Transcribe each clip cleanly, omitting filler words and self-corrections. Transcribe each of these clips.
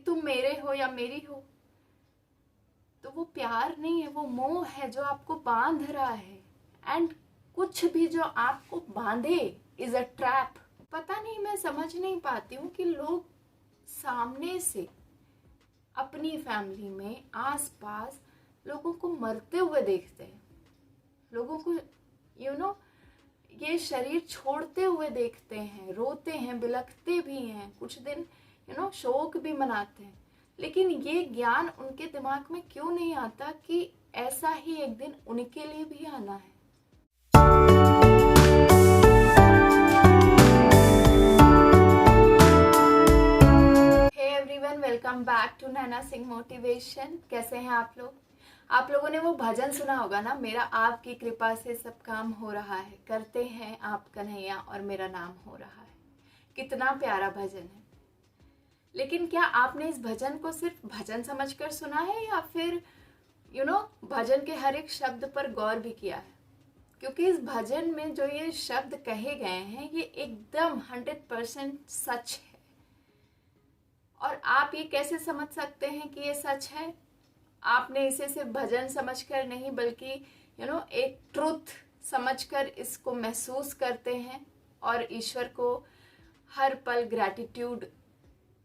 तुम मेरे हो या मेरी हो, तो वो प्यार नहीं है, वो मोह है जो आपको बांध रहा है। एंड कुछ भी जो आपको बांधे इज अ ट्रैप। पता नहीं, मैं समझ नहीं पाती हूँ कि लोग सामने से अपनी फैमिली में आसपास लोगों को मरते हुए देखते हैं, लोगों को ये शरीर छोड़ते हुए देखते हैं, रोते हैं, बिलखते भी हैं, कुछ दिन शोक भी मनाते हैं, लेकिन ये ज्ञान उनके दिमाग में क्यों नहीं आता कि ऐसा ही एक दिन उनके लिए भी आना है। Hey everyone, welcome back to Naina Singh motivation. कैसे हैं आप लोग? आप लोगों ने वो भजन सुना होगा ना, मेरा आपकी कृपा से सब काम हो रहा है, करते हैं आप कन्हैया और मेरा नाम हो रहा है। कितना प्यारा भजन है। लेकिन क्या आपने इस भजन को सिर्फ भजन समझकर सुना है या फिर भजन के हर एक शब्द पर गौर भी किया है? क्योंकि इस भजन में जो ये शब्द कहे गए हैं ये एकदम 100% सच है। और आप ये कैसे समझ सकते हैं कि ये सच है? आपने इसे सिर्फ भजन समझकर नहीं बल्कि एक ट्रुथ समझकर इसको महसूस करते हैं और ईश्वर को हर पल ग्रैटिट्यूड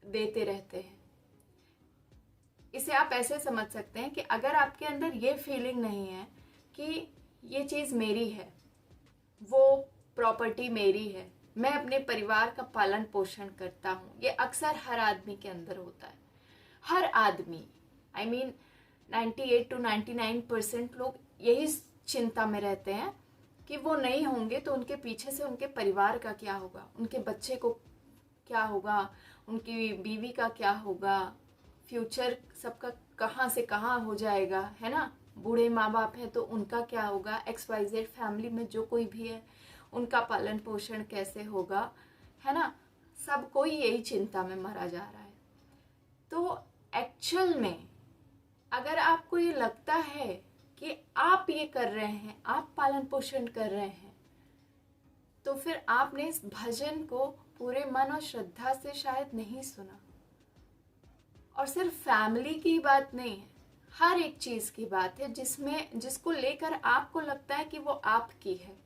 देते रहते हैं। इसे आप ऐसे समझ सकते हैं कि अगर आपके अंदर ये फीलिंग नहीं है कि ये चीज़ मेरी है, वो प्रॉपर्टी मेरी है, मैं अपने परिवार का पालन पोषण करता हूँ, ये अक्सर हर आदमी के अंदर होता है। हर आदमी, I mean 98 to 99% लोग यही चिंता में रहते हैं कि वो नहीं होंगे तो उनके पीछे से उनके परिवार का क्या होगा, उनके बच्चे को क्या होगा, उनकी बीवी का क्या होगा, फ्यूचर सबका कहाँ से कहाँ हो जाएगा, है ना। बूढ़े माँ बाप हैं तो उनका क्या होगा, XYZ फैमिली में जो कोई भी है उनका पालन पोषण कैसे होगा, है ना। सब कोई यही चिंता में मरा जा रहा है। तो एक्चुअल में अगर आपको ये लगता है कि आप ये कर रहे हैं, आप पालन पोषण कर रहे हैं, तो फिर आपने इस भजन को पूरे मन और श्रद्धा से शायद नहीं सुना। और सिर्फ फैमिली की बात नहीं है, हर एक चीज की बात है जिसको लेकर आपको लगता है कि वो आपकी है,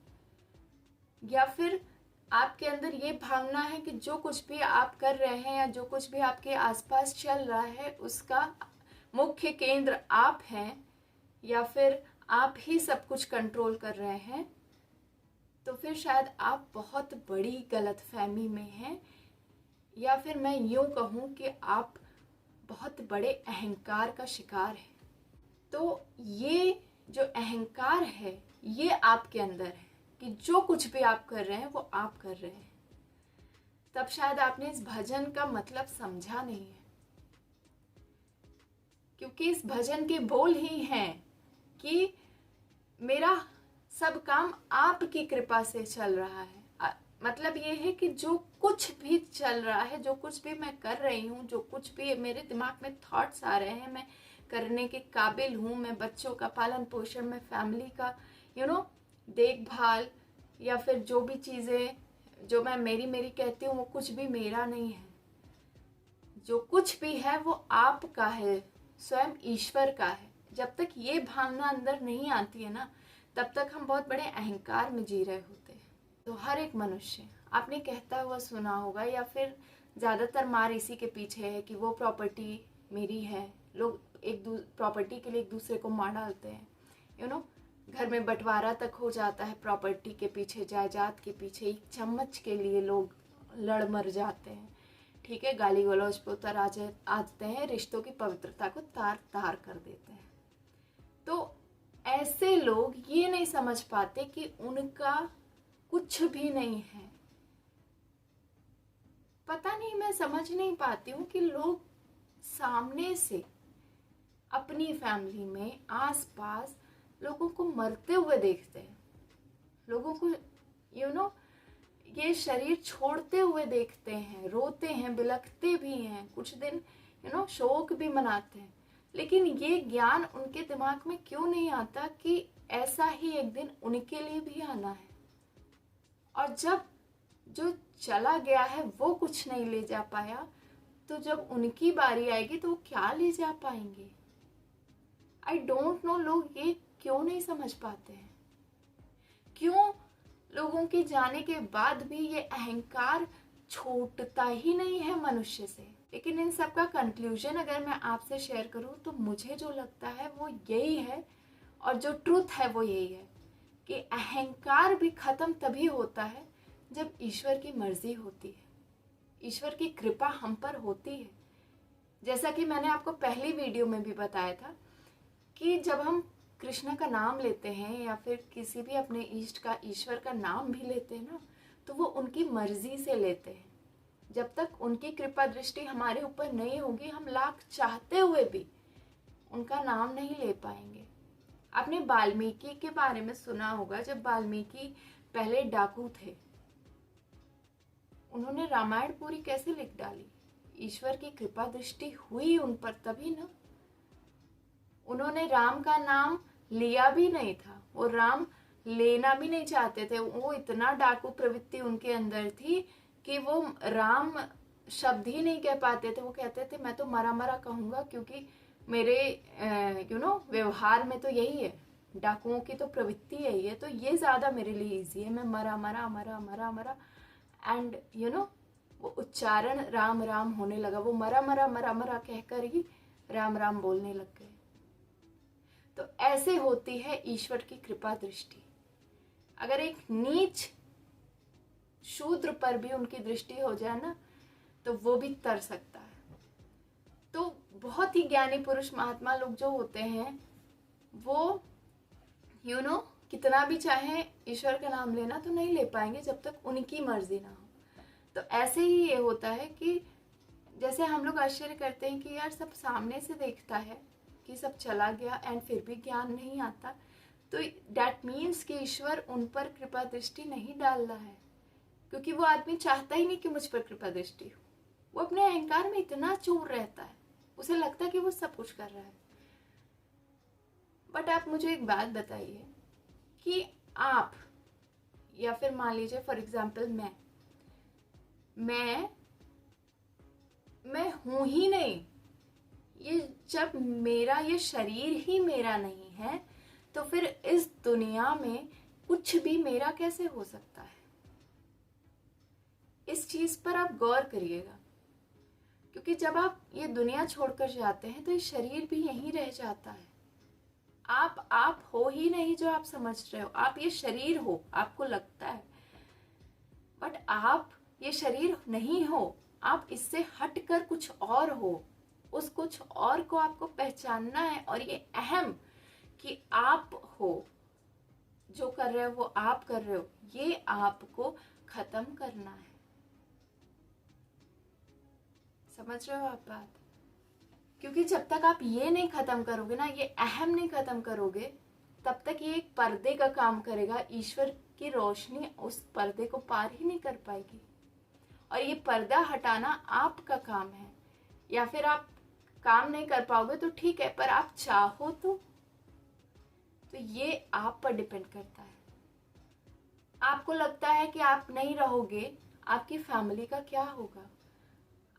या फिर आपके अंदर ये भावना है कि जो कुछ भी आप कर रहे हैं या जो कुछ भी आपके आसपास चल रहा है उसका मुख्य केंद्र आप हैं, या फिर आप ही सब कुछ कंट्रोल कर रहे हैं, तो फिर शायद आप बहुत बड़ी गलतफहमी में हैं, या फिर मैं यूं कहूं कि आप बहुत बड़े अहंकार का शिकार हैं। तो ये जो अहंकार है ये आपके अंदर है कि जो कुछ भी आप कर रहे हैं वो आप कर रहे हैं। तब शायद आपने इस भजन का मतलब समझा नहीं है, क्योंकि इस भजन के बोल ही हैं कि मेरा सब काम आपकी कृपा से चल रहा है। मतलब ये है कि जो कुछ भी चल रहा है, जो कुछ भी मैं कर रही हूँ, जो कुछ भी मेरे दिमाग में थॉट्स आ रहे हैं, मैं करने के काबिल हूँ। मैं बच्चों का पालन पोषण, मैं फैमिली का देखभाल, या फिर जो भी चीज़ें जो मैं मेरी कहती हूँ वो कुछ भी मेरा नहीं है। जो कुछ भी है वो आपका है, स्वयं ईश्वर का है। जब तक ये भावना अंदर नहीं आती है ना, तब तक हम बहुत बड़े अहंकार में जी रहे होते हैं। तो हर एक मनुष्य, आपने कहता हुआ सुना होगा, या फिर ज़्यादातर मार इसी के पीछे है कि वो प्रॉपर्टी मेरी है। लोग प्रॉपर्टी के लिए एक दूसरे को मार डालते हैं, घर में बंटवारा तक हो जाता है प्रॉपर्टी के पीछे, जायदाद के पीछे। एक चम्मच के लिए लोग लड़ मर जाते हैं, ठीक है। गाली गलौज पे उतर आते हैं, रिश्तों की पवित्रता को तार तार कर देते हैं। तो ऐसे लोग ये नहीं समझ पाते कि उनका कुछ भी नहीं है। पता नहीं, मैं समझ नहीं पाती हूँ कि लोग सामने से अपनी फैमिली में आसपास लोगों को मरते हुए देखते हैं, लोगों को ये शरीर छोड़ते हुए देखते हैं, रोते हैं, बिलखते भी हैं, कुछ दिन शोक भी मनाते हैं, लेकिन ये ज्ञान उनके दिमाग में क्यों नहीं आता कि ऐसा ही एक दिन उनके लिए भी आना है। और जब जो चला गया है वो कुछ नहीं ले जा पाया, तो जब उनकी बारी आएगी तो वो क्या ले जा पाएंगे? आई डोंट नो, लोग ये क्यों नहीं समझ पाते हैं? क्यों लोगों के जाने के बाद भी ये अहंकार छूटता ही नहीं है मनुष्य से? लेकिन इन सब का कंक्लूजन अगर मैं आपसे शेयर करूं तो मुझे जो लगता है वो यही है, और जो ट्रूथ है वो यही है कि अहंकार भी खत्म तभी होता है जब ईश्वर की मर्जी होती है, ईश्वर की कृपा हम पर होती है। जैसा कि मैंने आपको पहली वीडियो में भी बताया था कि जब हम कृष्ण का नाम लेते हैं या फिर किसी भी अपने इष्ट का, ईश्वर का नाम भी लेते हैं ना, तो वो उनकी मर्जी से लेते हैं। जब तक उनकी कृपा दृष्टि हमारे ऊपर नहीं होगी, हम लाख चाहते हुए भी उनका नाम नहीं ले पाएंगे। आपने वाल्मीकि के बारे में सुना होगा। जब वाल्मीकि पहले डाकू थे, उन्होंने रामायण पूरी कैसे लिख डाली? ईश्वर की कृपा दृष्टि हुई उन पर तभी ना। उन्होंने राम का नाम लिया भी नहीं था, वो राम लेना भी नहीं चाहते थे। वो इतना डाकू प्रवृत्ति उनके अंदर थी कि वो राम शब्द ही नहीं कह पाते थे। वो कहते थे मैं तो मरा मरा कहूंगा, क्योंकि मेरे व्यवहार में तो यही है, डाकुओं की तो प्रवृत्ति यही है, तो ये ज्यादा मेरे लिए इजी है, मैं मरा मरा मरा मरा मरा। एंड वो उच्चारण राम राम होने लगा। वो मरा मरा मरा मरा कहकर ही राम राम बोलने लग गए। तो ऐसे होती है ईश्वर की कृपा दृष्टि। अगर एक नीच शूद्र पर भी उनकी दृष्टि हो जाए ना, तो वो भी तर सकता है। तो बहुत ही ज्ञानी पुरुष महात्मा लोग जो होते हैं, वो कितना भी चाहे ईश्वर का नाम लेना तो नहीं ले पाएंगे जब तक उनकी मर्जी ना हो। तो ऐसे ही ये होता है कि जैसे हम लोग आश्चर्य करते हैं कि यार सब सामने से देखता है कि सब चला गया एंड फिर भी ज्ञान नहीं आता, तो डैट मीन्स कि ईश्वर उन पर कृपा दृष्टि नहीं डाल रहा है, क्योंकि वो आदमी चाहता ही नहीं कि मुझ पर कृपा दृष्टि हो। वो अपने अहंकार में इतना चूर रहता है, उसे लगता है कि वो सब कुछ कर रहा है। बट आप मुझे एक बात बताइए कि आप, या फिर मान लीजिए फॉर एग्जाम्पल मैं हूं ही नहीं, ये जब मेरा ये शरीर ही मेरा नहीं है, तो फिर इस दुनिया में कुछ भी मेरा कैसे हो सकता है? इस चीज पर आप गौर करिएगा, क्योंकि जब आप ये दुनिया छोड़कर जाते हैं तो ये शरीर भी यहीं रह जाता है। आप हो ही नहीं जो आप समझ रहे हो। आप ये शरीर हो, आपको लगता है, बट आप ये शरीर नहीं हो। आप इससे हटकर कुछ और हो। उस कुछ और को आपको पहचानना है, और ये अहम कि आप हो, जो कर रहे हो वो आप कर रहे हो, ये आपको खत्म करना है। समझ रहे हो आप बात? क्योंकि जब तक आप ये नहीं खत्म करोगे ना, ये अहम नहीं खत्म करोगे, तब तक ये एक पर्दे का काम करेगा। ईश्वर की रोशनी उस पर्दे को पार ही नहीं कर पाएगी, और ये पर्दा हटाना आपका काम है। या फिर आप काम नहीं कर पाओगे तो ठीक है, पर आप चाहो तो ये आप पर डिपेंड करता है। आपको लगता है कि आप नहीं रहोगे, आपकी फैमिली का क्या होगा?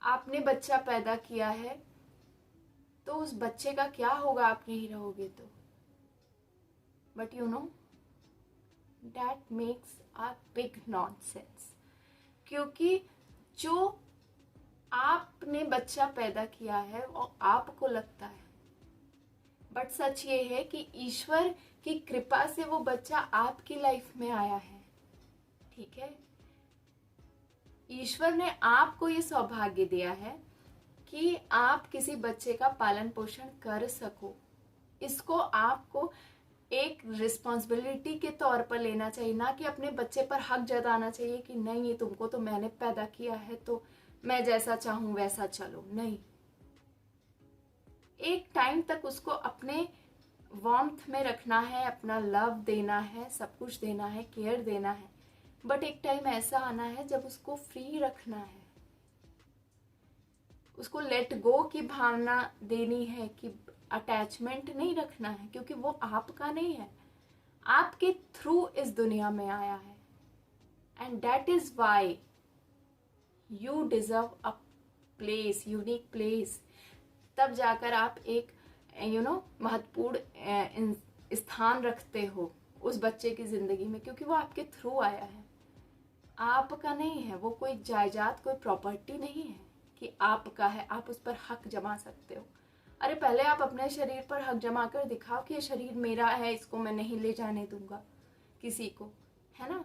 आपने बच्चा पैदा किया है, तो उस बच्चे का क्या होगा आप नहीं रहोगे तो? But that makes a big nonsense, क्योंकि जो आपने बच्चा पैदा किया है वो आपको लगता है, बट सच ये है कि ईश्वर की कृपा से वो बच्चा आपकी लाइफ में आया है। ठीक है, ईश्वर ने आपको ये सौभाग्य दिया है कि आप किसी बच्चे का पालन पोषण कर सको। इसको आपको एक रिस्पॉन्सिबिलिटी के तौर पर लेना चाहिए, ना कि अपने बच्चे पर हक जताना चाहिए कि नहीं, ये तुमको तो मैंने पैदा किया है तो मैं जैसा चाहूं वैसा चलो। नहीं, एक टाइम तक उसको अपने वार्मथ में रखना है, अपना लव देना है, सब कुछ देना है, केयर देना है, बट एक टाइम ऐसा आना है जब उसको फ्री रखना है, उसको लेट गो की भावना देनी है, कि अटैचमेंट नहीं रखना है, क्योंकि वो आपका नहीं है, आपके थ्रू इस दुनिया में आया है। And that is why you deserve a place, unique place, तब जाकर आप एक महत्वपूर्ण स्थान रखते हो उस बच्चे की ज़िंदगी में, क्योंकि वो आपके थ्रू आया है, आपका नहीं है। वो कोई जायदाद, कोई प्रॉपर्टी नहीं है कि आपका है, आप उस पर हक जमा सकते हो। अरे पहले आप अपने शरीर पर हक जमा कर दिखाओ कि ये शरीर मेरा है, इसको मैं नहीं ले जाने दूंगा किसी को, है ना?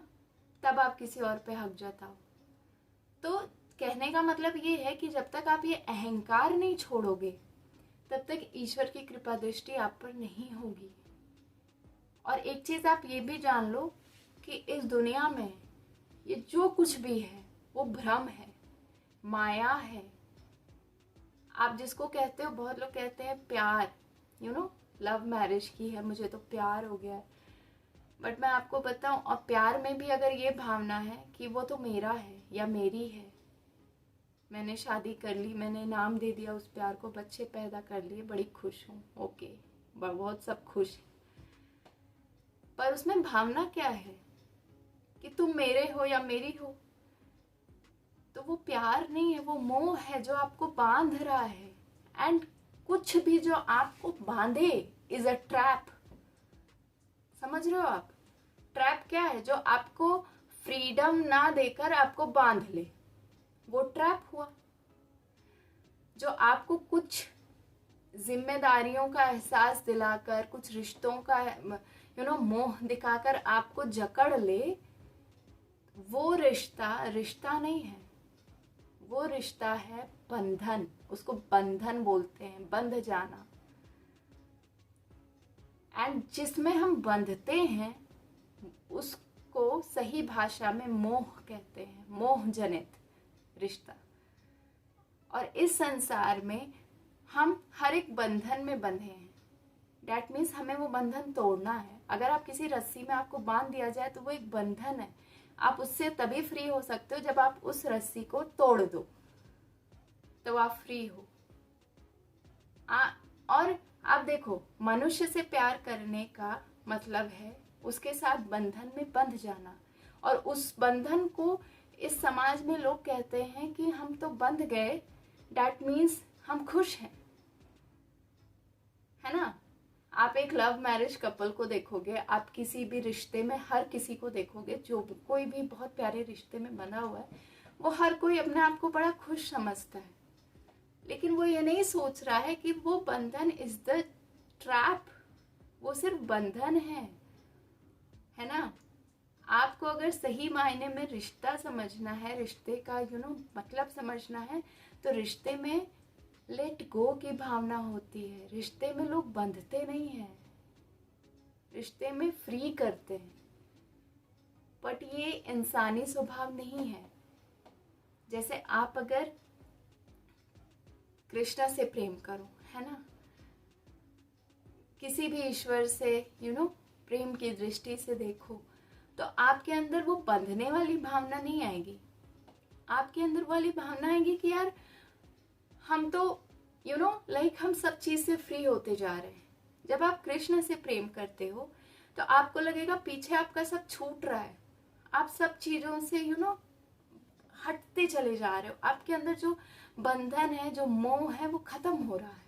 तब आप किसी और पे हक जताओ। तो कहने का मतलब ये है कि जब तक आप ये अहंकार नहीं छोड़ोगे, तब तक ईश्वर की कृपा दृष्टि आप पर नहीं होगी। और एक चीज आप ये भी जान लो कि इस दुनिया में ये जो कुछ भी है वो भ्रम है, माया है। आप जिसको कहते हो, बहुत लोग कहते हैं प्यार, लव मैरिज की है, मुझे तो प्यार हो गया है। बट मैं आपको बताऊं, और प्यार में भी अगर ये भावना है कि वो तो मेरा है या मेरी है, मैंने शादी कर ली, मैंने नाम दे दिया उस प्यार को, बच्चे पैदा कर लिए, बड़ी खुश हूँ, ओके, बहुत सब खुश है, पर उसमें भावना क्या है कि तुम मेरे हो या मेरी हो? तो वो प्यार नहीं है, वो मोह है जो आपको बांध रहा है। एंड कुछ भी जो आपको बांधे इज अ ट्रैप। समझ रहे हो आप? ट्रैप क्या है? जो आपको फ्रीडम ना देकर आपको बांध ले, वो ट्रैप हुआ। जो आपको कुछ जिम्मेदारियों का एहसास दिलाकर, कुछ रिश्तों का मोह दिखाकर आपको जकड़ ले, वो रिश्ता नहीं है, वो रिश्ता है बंधन। उसको बंधन बोलते हैं, बंध जाना। एंड जिसमें हम बंधते हैं उसको सही भाषा में मोह कहते हैं, मोह जनित रिश्ता। और इस संसार में हम हर एक बंधन में बंधे हैं। डैट मीन्स हमें वो बंधन तोड़ना है। अगर आप किसी रस्सी में आपको बांध दिया जाए तो वो एक बंधन है। आप उससे तभी फ्री हो सकते हो जब आप उस रस्सी को तोड़ दो, तो आप फ्री हो। और आप देखो, मनुष्य से प्यार करने का मतलब है उसके साथ बंधन में बंध जाना। और उस बंधन को इस समाज में लोग कहते हैं कि हम तो बंध गए, डैट मीन्स हम खुश हैं, है ना? आप एक लव मैरिज कपल को देखोगे, आप किसी भी रिश्ते में हर किसी को देखोगे, जो कोई भी बहुत प्यारे रिश्ते में बना हुआ है, वो हर कोई अपने आप को बड़ा खुश समझता है। लेकिन वो ये नहीं सोच रहा है कि वो बंधन इज द ट्रैप। वो सिर्फ बंधन है ना? आपको अगर सही मायने में रिश्ता समझना है, रिश्ते का मतलब समझना है, तो रिश्ते में लेट गो की भावना होती है। रिश्ते में लोग बंधते नहीं हैं, रिश्ते में फ्री करते हैं। बट ये इंसानी स्वभाव नहीं है। जैसे आप अगर कृष्णा से प्रेम करो, है ना, किसी भी ईश्वर से प्रेम की दृष्टि से देखो, तो आपके अंदर वो बंधने वाली भावना नहीं आएगी। आपके अंदर वाली भावना आएगी कि यार हम तो हम सब चीज से फ्री होते जा रहे हैं। जब आप कृष्ण से प्रेम करते हो तो आपको लगेगा पीछे आपका सब छूट रहा है, आप सब चीजों से हटते चले जा रहे हो। आपके अंदर जो बंधन है, जो मोह है, वो खत्म हो रहा है।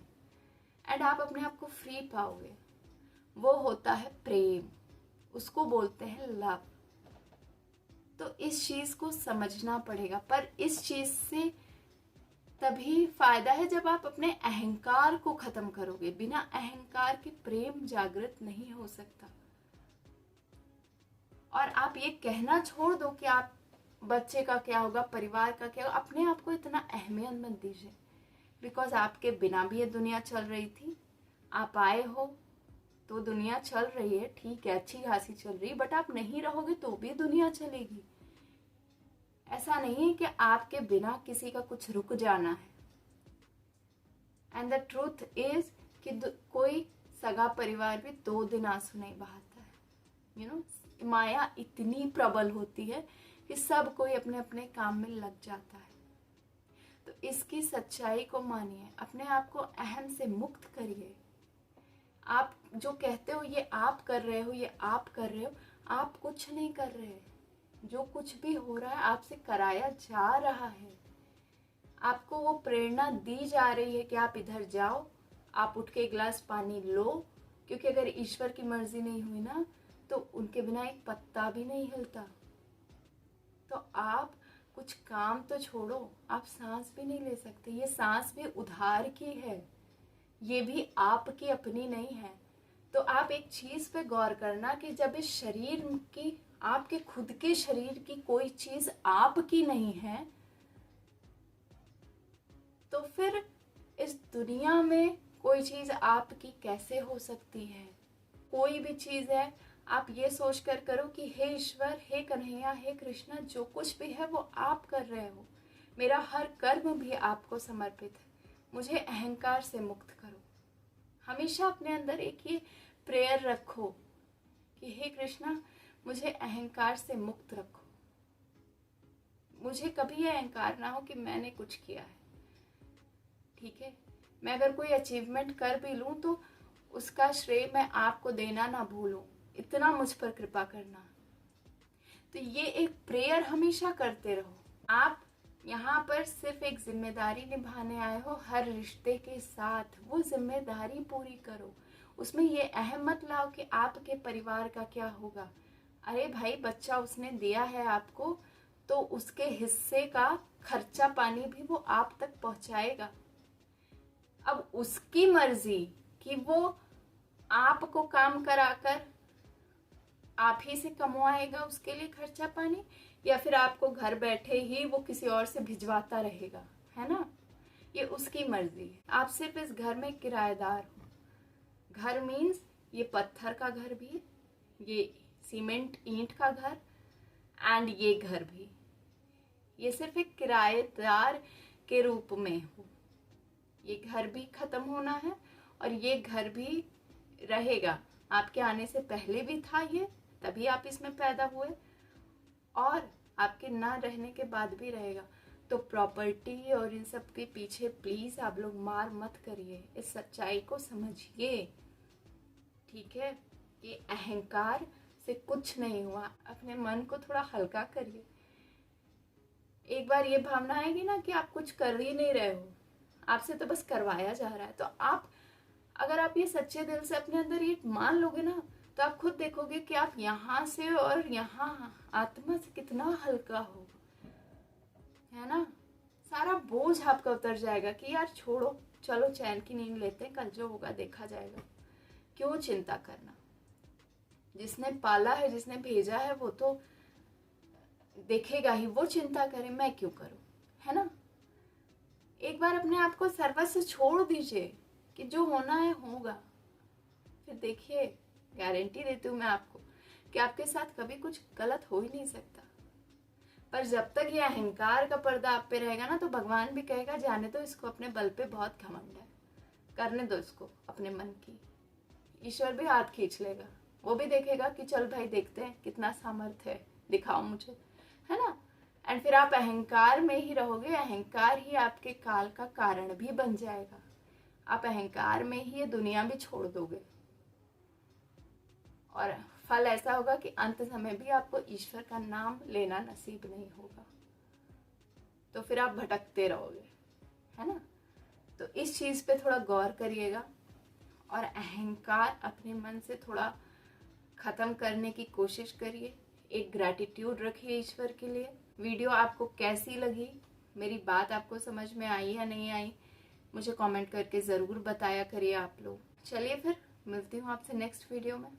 एंड आप अपने आप को फ्री पाओगे। वो होता है प्रेम, उसको बोलते हैं लव। तो इस चीज को समझना पड़ेगा। पर इस चीज से तभी फायदा है जब आप अपने अहंकार को खत्म करोगे। बिना अहंकार के प्रेम जागृत नहीं हो सकता। और आप ये कहना छोड़ दो कि आप बच्चे का क्या होगा, परिवार का क्या होगा। अपने आप को इतना अहमियत मत दीजिए, बिकॉज आपके बिना भी ये दुनिया चल रही थी। आप आए हो तो दुनिया चल रही है, ठीक है, अच्छी खासी चल रही है, बट आप नहीं रहोगे तो भी दुनिया चलेगी। ऐसा नहीं है कि आपके बिना किसी का कुछ रुक जाना है। एंड द ट्रूथ इज कि कोई सगा परिवार भी 2 दिन आंसू नहीं बहाता है। माया इतनी प्रबल होती है कि सब कोई अपने अपने काम में लग जाता है। तो इसकी सच्चाई को मानिए, अपने आप को अहम से मुक्त करिए। आप जो कहते हो ये आप कर रहे हो, ये आप कर रहे हो, आप कुछ नहीं कर रहे। जो कुछ भी हो रहा है आपसे कराया जा रहा है। आपको वो प्रेरणा दी जा रही है कि आप इधर जाओ, आप उठ के एक गिलास पानी लो, क्योंकि अगर ईश्वर की मर्जी नहीं हुई ना तो उनके बिना एक पत्ता भी नहीं हिलता। तो आप कुछ काम तो छोड़ो, आप सांस भी नहीं ले सकते। ये सांस भी उधार की है, ये भी आपकी अपनी नहीं है। तो आप एक चीज पे गौर करना कि जब इस शरीर की, आपके खुद के शरीर की कोई चीज आपकी नहीं है, तो फिर इस दुनिया में कोई चीज आपकी कैसे हो सकती है। कोई भी चीज है, आप ये सोच कर करो कि हे ईश्वर, हे कन्हैया, हे कृष्णा, जो कुछ भी है वो आप कर रहे हो, मेरा हर कर्म भी आपको समर्पित है, मुझे अहंकार से मुक्त करो। हमेशा अपने अंदर एक ये प्रेयर रखो कि हे कृष्णा, मुझे अहंकार से मुक्त रखो। मुझे कभी ये अहंकार ना हो कि मैंने कुछ किया है। ठीक है, मैं अगर कोई अचीवमेंट कर भी लूं तो उसका श्रेय मैं आपको देना ना भूलूं, इतना मुझ पर कृपा करना। तो ये एक प्रेयर हमेशा करते रहो। आप यहाँ पर सिर्फ एक जिम्मेदारी निभाने आए हो, हर रिश्ते के साथ वो जिम्मेदारी पूरी करो। उसमें ये अहम मत लाओ कि आपके परिवार का क्या होगा। अरे भाई, बच्चा उसने दिया है आपको, तो उसके हिस्से का खर्चा पानी भी वो आप तक पहुंचाएगा। अब उसकी मर्जी कि वो आपको काम कराकर आप ही से कमवाएगा उसके लिए खर्चा पानी, या फिर आपको घर बैठे ही वो किसी और से भिजवाता रहेगा, है ना। ये उसकी मर्जी है। आप सिर्फ इस घर में किराएदार हो। घर मीन्स ये पत्थर का घर भी, ये सीमेंट ईंट का घर, एंड ये घर भी, ये सिर्फ एक किराएदार के रूप में हो। ये घर भी खत्म होना है और ये घर भी रहेगा। आपके आने से पहले भी था ये, तभी आप इसमें पैदा हुए, और आपके ना रहने के बाद भी रहेगा। तो प्रॉपर्टी और इन सब के पीछे प्लीज आप लोग मार मत करिए, इस सच्चाई को समझिए। ठीक है, ये अहंकार से कुछ नहीं हुआ। अपने मन को थोड़ा हल्का करिए। एक बार ये भावना आएगी ना कि आप कुछ कर ही नहीं रहे हो, आपसे तो बस करवाया जा रहा है, तो आप, अगर आप ये सच्चे दिल से अपने अंदर ये मान लोगे ना, तो आप खुद देखोगे कि आप यहाँ से और यहाँ आत्मा से कितना हल्का हो, है ना। सारा बोझ आपका उतर जाएगा कि यार छोड़ो, चलो चैन की नींद लेते हैं, कल जो होगा देखा जाएगा। क्यों चिंता करना। जिसने पाला है, जिसने भेजा है, वो तो देखेगा ही, वो चिंता करे, मैं क्यों करूं, है ना। एक बार अपने आप को सर्वस्व छोड़ दीजिए कि जो होना है होगा। फिर देखिए, गारंटी देती हूँ मैं आपको कि आपके साथ कभी कुछ गलत हो ही नहीं सकता। पर जब तक ये अहंकार का पर्दा आप पे रहेगा ना, तो भगवान भी कहेगा जाने दो इसको, अपने बल पे बहुत घमंड है, करने दो इसको अपने मन की। ईश्वर भी हाथ खींच लेगा, वो भी देखेगा कि चल भाई देखते हैं कितना सामर्थ्य है, दिखाओ मुझे, है ना। एंड फिर आप अहंकार में ही रहोगे। अहंकार ही आपके काल का कारण भी बन जाएगा। आप अहंकार में ही ये दुनिया भी छोड़ दोगे, और फल ऐसा होगा कि अंत समय भी आपको ईश्वर का नाम लेना नसीब नहीं होगा। तो फिर आप भटकते रहोगे, है ना। तो इस चीज पे थोड़ा गौर करिएगा, और अहंकार अपने मन से थोड़ा खत्म करने की कोशिश करिए। एक ग्रैटिट्यूड रखिए ईश्वर के लिए। वीडियो आपको कैसी लगी, मेरी बात आपको समझ में आई या नहीं आई, मुझे कमेंट करके ज़रूर बताया करिए आप लोग। चलिए फिर मिलती हूँ आपसे नेक्स्ट वीडियो में।